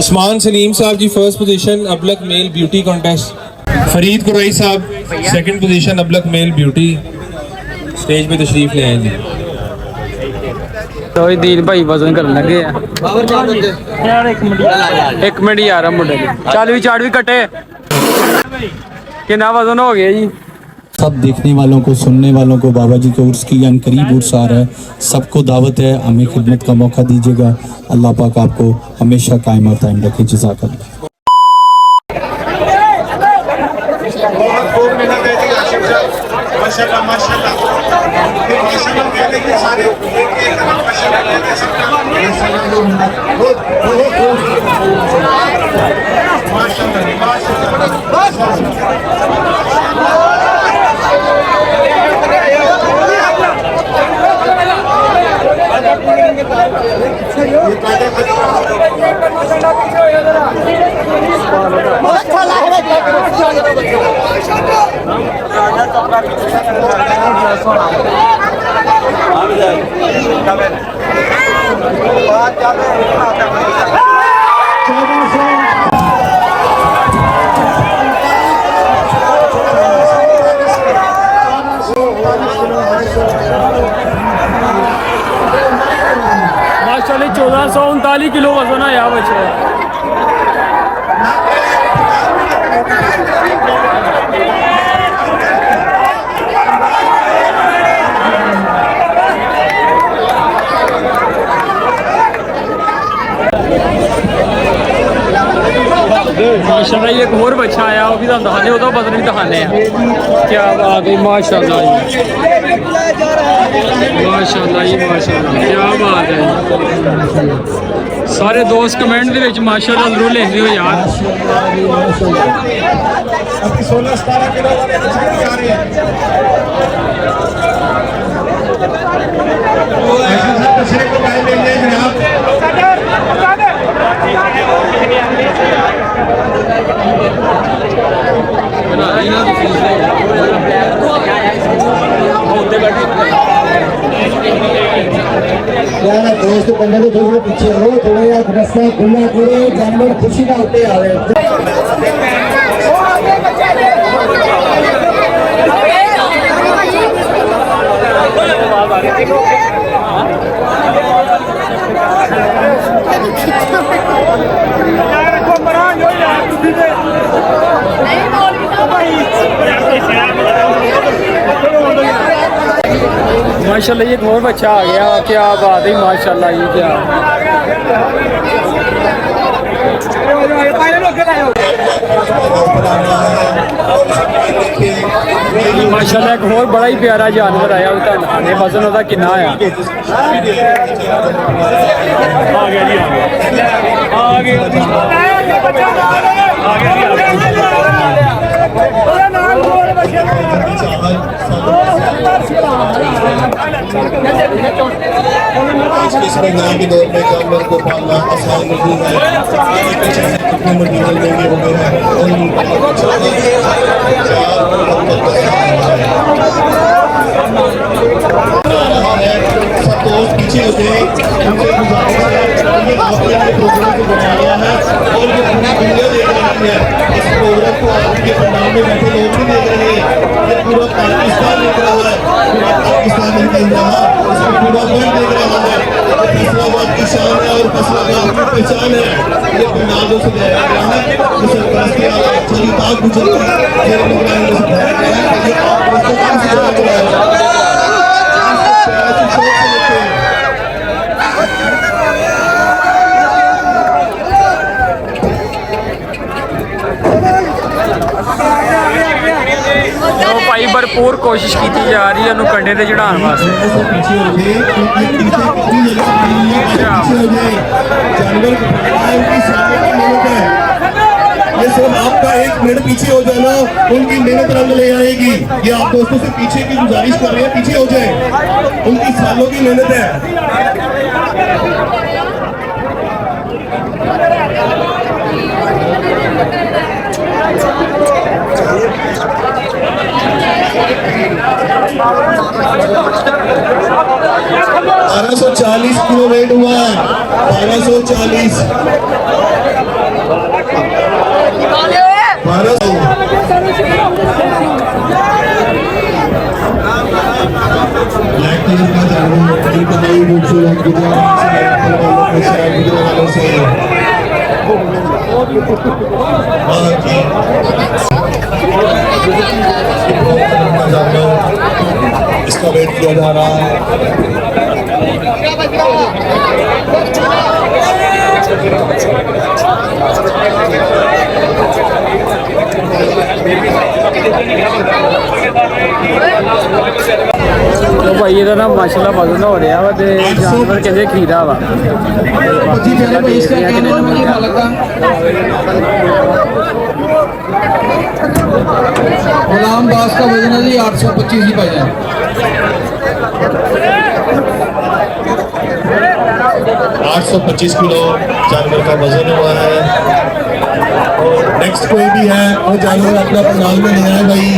उस्मान सलीम साहब ji first position अबलक male beauty contest. Farid Qureshi साहब सेकंड पोजीशन अबलक मेल ब्यूटी। स्टेज पे तशरीफ ले आए जी। तो दीन भाई वजन करने लगे यार एक मिनट यार मुंडे चालवी चाड़वी कटे कितना वजन हो गया जी। सब देखने वालों को सुनने वालों को बाबा जी के उर्स की यानी करीब उर्स आ रहा है, सबको दावत है, हमें खिदमत का मौका दीजिएगा। अल्लाह पाक आपको हमेशा कायम और दायम रखे। जज़ाकल्लाह। माशाल्लाह 1439 किलो वजन है यहाँ बच्चे। माशाल्लाह ये एक और बच्चा आया वो भी तो दिखाने वो तो बदन भी दिखाने हैं। क्या बात है माशाल्लाह माशाल्लाह ये माशाल्लाह क्या बात है। सारे दोस्त कमेंट दे विच माशाल्लाह जरूर लिख दियो यार। दोस्त बंदे को थोड़ा पीछे हो, थोड़ा यार रास्ता खुला करो, जानवर खुशी ना होते आवे। माशाल्लाह ये बहुत अच्छा आ गया। क्या बात है माशाल्लाह ये क्या माशाल्लाह एक और बड़ा ही प्यारा जानवर आया उतना वजन होता कितना आया। संग्राम के दौर में जानवर को पालना आसान नहीं है। कितने मटीरियल देंगे वगैरह सब दोस्त पीछे हो जाए। प्रोग्राम को बनाया है और ये पूरी दुनिया देख रही है। इस प्रोग्राम को आपके पंडाल में बैठे लोग भी देख रहे हैं, ये पूरा पाकिस्तान देख रहा है। पूरा पाकिस्तान नहीं देख रहा, इसको पूरा वर्ल्ड देख रहा है। फैसलाबाद की शान है और फैसलाबाद की पहचान है। ये पंडालों से लाया गया है, ये सरकार के चली बाग गुजर कर जेल निगरानी में सुधारा गया है। ये आप दोस्तों काम से जुड़ा हुआ है। भाई भरपूर कोशिश की जा रही है कंडे ते चढ़ाने वास्ते। ये सिर्फ आपका एक मिनट पीछे हो जाना उनकी मेहनत रंग ले आएगी। ये आप दोस्तों से पीछे की गुजारिश कर रहे हैं, पीछे हो जाए, उनकी सालों की मेहनत है। 1240 किलो वेट हुआ है, 1240। ब्लैक कलर का जानवर बड़ी कमाई खूबसूरत गुजरात से इसका वेट किया जा रहा है। तो भाई ਇਹਦਾ ਨਾ ਮਾਸ਼ਾਅੱਲਾ ਵਜ਼ਨ ਹੋ ਰਿਹਾ ਵਾ ਤੇ ਜਾਨਵਰ ਕਹਿੰਦੇ ਖੀਰਾ ਵਾ गुलाम बास का वजन है जी 825 ही भाईजान। 825 किलो जानवर का वजन हुआ है। और नेक्स्ट कोई भी है वो जानवर अपना पंडाल में ले आए भाई।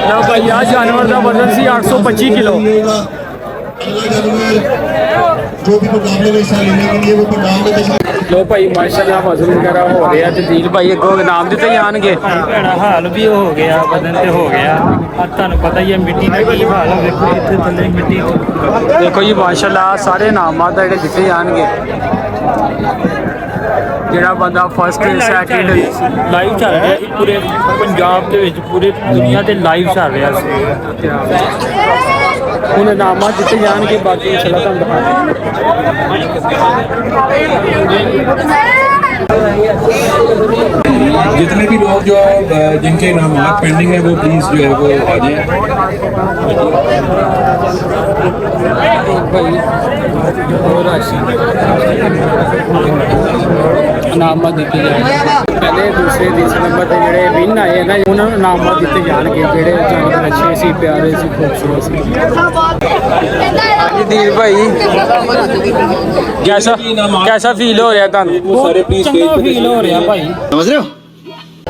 ਲਓ ਭਾਈ ਆ ਜਾਨਵਰ ਦਾ ਵਜ਼ਨ ਸੀ 825 किलो। अगला जानवर जो भी मुकाबले में हिस्सा लेने के लिए वो पंडाल में तशरीफ। ਲੋ ਭਾਈ ਮਾਸ਼ਾਅੱਲਾ ਵਜ਼ਨ ਵਗੈਰਾ ਹੋ ਰਿਹਾ ਤੇ ਦੀਲ ਭਾਈ ਅੱਗੋਂ ਇਨਾਮ ਦਿੱਤੇ ਜਾਣਗੇ। ਭੈਣਾ ਹਾਲ ਵੀ ਹੋ ਗਿਆ ਬਦਨ ਤੇ ਹੋ ਗਿਆ ਆ ਤੁਹਾਨੂੰ ਪਤਾ ਹੀ ਹੈ ਮਿੱਟੀ ਦਾ ਕੀ ਹਾਲ ਹੈ ਵੇਖੋ ਇੱਥੇ ਥੱਲੇ ਮਿੱਟੀ ਦੇਖੋ ਜੀ ਮਾਸ਼ਾਅੱਲਾ ਸਾਰੇ ਇਨਾਮਾਂ ਦਾ ਜਿਹੜੇ ਦਿੱਤੇ ਜਾਣਗੇ। ਜਿਹੜਾ ਬੰਦਾ ਫਸਟ ਸੈਕਿੰਡ ਲਾਈਵ ਚੱਲ ਰਿਹਾ ਸੀ ਪੂਰੇ ਪੰਜਾਬ ਦੇ ਵਿੱਚ ਪੂਰੇ ਦੁਨੀਆ ਤੇ ਲਾਈਵ ਚੱਲ ਰਿਹਾ ਸੀ ਹੁਣ ਇਨਾਮਾਂ ਦਿੱਤੇ ਜਾਣਗੇ ਬਾਕੀ ਇਨਸ਼ਾਅੱਲਾ ਤੁਹਾਨੂੰ जितने भी लोग जो जिनके नाम पेंडिंग है वो प्लीज जो है वो आ जाए। ਇਨਾਮਾਂ ਦਿੱਤੇ ਜਾਣਗੇ। ਪਹਿਲੇ ਦੂਸਰੇ ਤੀਸਰੇ ਨੰਬਰ ਤੇ ਜਿਹੜੇ ਵਿਨ ਆਏ ਨਾ ਉਹਨਾਂ ਨੂੰ ਇਨਾਮਾਂ ਦਿੱਤੇ ਜਾਣਗੇ ਜਿਹੜੇ ਜਾਨਵਰ ਅੱਛੇ ਸੀ ਪਿਆਰੇ ਸੀ खूबसूरत ਸੀ। ਹਾਂਜੀ ਦੀਪ ਭਾਈ कैसा फील हो रहा है ਤੁਹਾਨੂੰ? वो सारे प्लीज ਚੰਗਾ ਫੀਲ ਹੋ ਰਿਹਾ ਭਾਈ समझ रहे हो?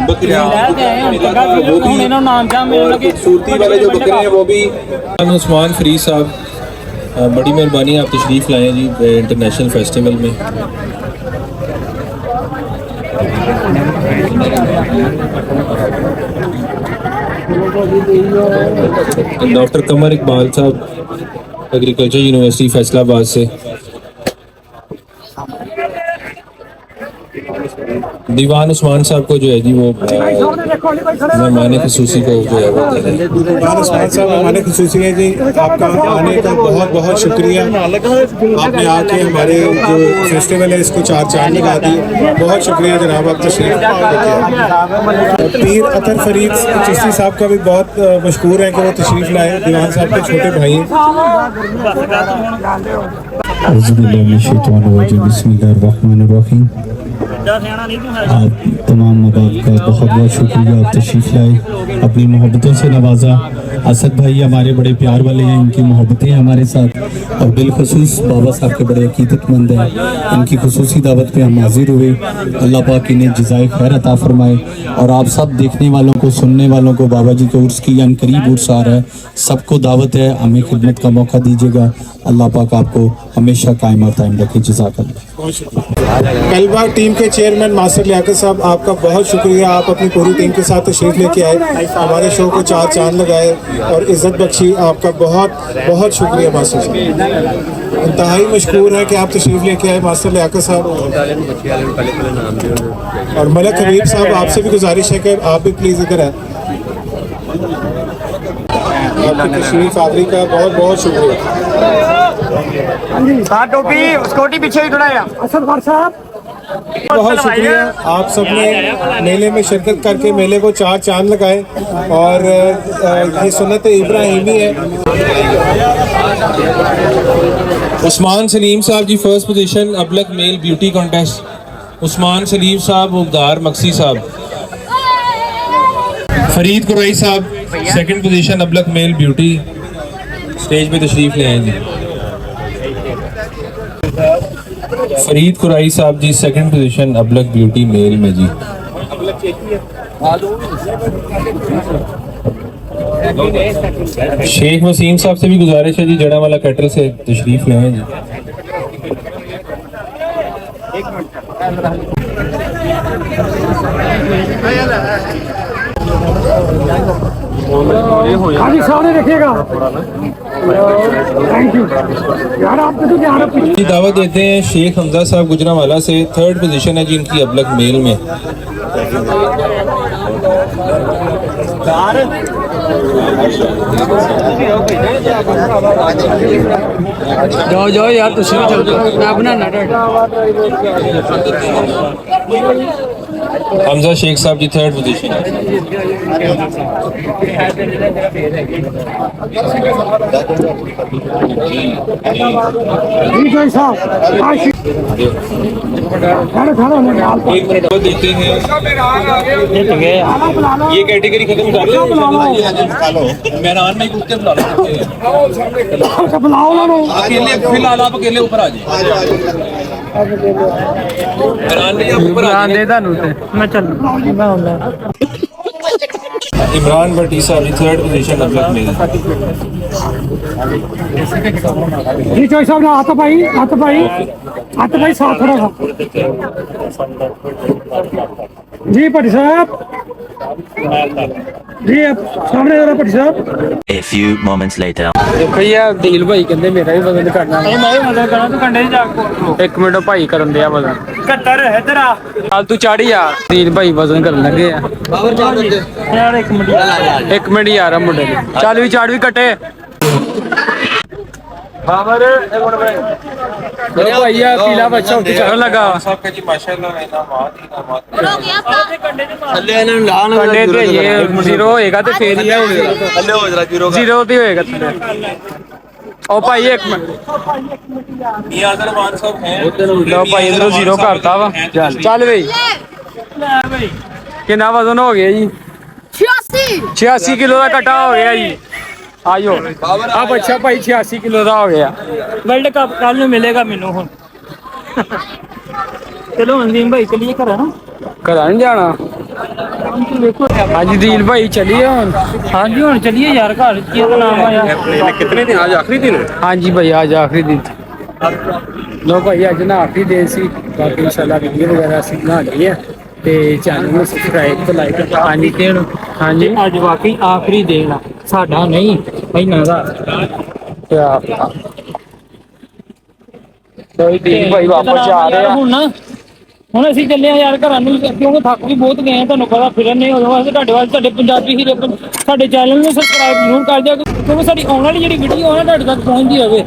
बकरियां ਲੈ ਕੇ आए हम चंगा फील हो रहा ਇਹਨਾਂ ਨਾਮ ਜਾ और ਮਿਲਣ ਲੱਗੇ खूबसूरती वाले जो बकरे हैं वो भी उस्मान फरीद साहब बड़ी मेहरबानी आप तशरीफ़ लाएँ जी इंटरनेशनल फेस्टिवल में। डॉक्टर कमर इकबाल साहब एग्रीकल्चर यूनिवर्सिटी फैसलाबाद से। दीवान उस्मान साहब को जो है जी वो मेहमान खुसूसी को जो है वो दे रहे हैं। दीवान उस्मान साहब हमारे खुसूसी है जी। आपका आने का बहुत बहुत शुक्रिया। आपने आके हमारे जो फेस्टिवल है इसको चार चांद लगा दी। बहुत शुक्रिया जनाब आप तशरीफ लेके। पीर अतर फरीद चिश्ती साहब का भी बहुत मशहूर है कि वो तशरीफ लाए। दीवान साहब के छोटे भाई हैं। बिस्मिल्लाहिर्रहमानिर्रहीम। आप तमाम अहबाब का बहुत बहुत शुक्रिया आप तशरीफ़ लाए अपनी मोहब्बतों से नवाजा। असद भाई हमारे बड़े प्यार वाले हैं इनकी मोहब्बतें हमारे साथ और बिलखसूस बाबा साहब के बड़े अकीदतमंद हैं। इनकी खुसूसी दावत पे हम हाजिर हुए। अल्लाह पाक इन्हें जज़ाए खैर अता फरमाए और आप सब देखने वालों को सुनने वालों को बाबा जी के उर्स की करीब उर्स आ रहा है सबको दावत है हमें खिदमत का मौका दीजिएगा। अल्लाह पाक आपको हमेशा कायम और दायम रखे। जज़ाकल्लाह। कलबा टीम के चेयरमैन मास्टर लियाकत साहब आपका बहुत शुक्रिया। आप अपनी पूरी टीम के साथ तशरीफ लेके आए हमारे शो को चार चांद लगाए और इज़्ज़त बख्शी। आपका बहुत बहुत शुक्रिया मास्टर साहब। इंतहाई मशकूर है कि आप तशरीफ लेके आए मास्टर लियाकत साहब। और मलक हबीब साहब आपसे भी गुजारिश है कि आप भी प्लीज़ इधर आए। आपकी तशरीफ आखिरी का बहुत बहुत शुक्रिया। टोपी स्कूटी पीछे ही थोड़ा बहुत शुक्रिया आप सबने मेले में शिरकत करके मेले को चार चांद लगाए और ये सुन्नत इब्राहिमी है। उस्मान सलीम साहब जी फर्स्ट पोजीशन अबलक male beauty contest. Usman Salim साहब उबदार मक्सी साहब। फरीद कुरैशी साहब सेकंड पोजीशन अबलक मेल ब्यूटी। स्टेज पे तशरीफ ले आए जी। फरीद कुरैशी साहब जी सेकंड पोजीशन अबलक ब्यूटी मेल में जी। शेख वसीम साहब से भी गुजारिश है जी जड़ावाला कैटल से तशरीफ ले आए जी। ਹਾਂਜੀ सामने रखिएगा थैंक यू यार आपने तो ध्यान रखो की दावत देते हैं शेख हमजा साहब गुजरांवाला से। थर्ड पोजीशन है जी इनकी अबलग मेल में। जाओ जाओ यार तुम भी चल जाओ मैं बनाना हमजा शेख साहब जी थर्ड पोजीशन है। एक मिनट और देखते हैं। ये कैटेगरी खत्म कर लो। मैदान में कुत्ते बुला लो। अकेले फिलहाल आप अकेले ऊपर आ जाए। मैदान में आप ऊपर आ जाए। मैं चल मैं आऊंगा। इमरान भट्टी साहब जी थर्ड पोजीशन अबलग मेल। जी चौधरी साहब ना हाथ भाई साथ थोड़ा सा जी भट्टी साहब जी अब सामने जरा भट्टी साहब। A few moments later. देखो यार दिल भाई कहते मेरा भी वजन करना मैं भी मदद करा तू कंडे जा एक मिनट भाई करन दिया वजन 71 इधर आ हाल तू चाड़ी यार दिल भाई वजन करन लगे यार एक मिनट यार मुंडे चल भी चाड़ भी कटे बाबर भैया पीला बच्चा उठ चढ़ लगा साहब का जी माशाल्लाह इनामात कंडे ते ये जीरो होएगा तो फिर ही होएगा जीरो तो होएगा ओ भाई एक मिनट ये आदर मान साहब हैं। लो भाई इधर जीरो करता वा चल भाई कितना वजन हो गया जी 86 किलो का कटा हो गया जी आयो अब अच्छा भाई 86 किलो का हो गया वर्ल्ड कप कल ਨੂੰ ਮਿਲੇਗਾ ਮੈਨੂੰ ਹੁਣ चलो अंदीम भाई चलिए करा ना घरा नहीं जाना हाँ दिल भाई चलिए हम हाँ जी हम चलिए यार घर की नाम आया कितने दिन आज आखिरी दिन है। हाँ जी भाई आज आखिरी दिन लो भाई आज ना आखिरी दिन सी बाकी इंशाल्लाह वीडियो वगैरह ਅਸੀਂ ਬਣਾ ਲਈ ਹੈ ਤੇ ਚੈਨਲ ਨੂੰ ਸਬਸਕ੍ਰਾਈਬ ਤੇ ਲਾਈਕ ਹਾਂਜੀ ਤੇ ਹਾਂਜੀ ਅੱਜ ਵਾਕਈ ਆਖਰੀ ਦਿਨ ਆ ਸਾਡਾ ਨਹੀਂ ਪਹਿਲਾਂ ਦਾ ਕੋਈ ਦਿਨ ਭਾਈ ਵਾਪਸ ਜਾ ਰਹੇ ਆ ਹੁਣ ਅਸੀਂ ਚੱਲੇ ਆ ਯਾਰ ਘਰਾਂ ਨੂੰ ਕਿਉਂਕਿ ਥੱਕ ਵੀ ਬਹੁਤ ਗਏ ਆ ਤੁਹਾਨੂੰ ਪਤਾ ਫਿਰਨ ਨਹੀਂ ਹੋਣਾ ਵਾਸਤੇ ਤੁਹਾਡੇ ਵਾਸਤੇ ਸਾਡੇ ਪੰਜਾਬੀ ਹੀਰੇ ਸਾਡੇ ਚੈਨਲ ਨੂੰ ਸਬਸਕ੍ਰਾਈਬ ਜ਼ਰੂਰ ਕਰ ਦਿਓ ਕਿਉਂਕਿ ਸਾਡੀ ਆਉਣ ਵਾਲੀ ਜਿਹੜੀ ਵੀਡੀਓ ਹੈ ਤੁਹਾਡੇ ਤੱਕ ਪਹੁੰਚਦੀ ਹੋਵੇ।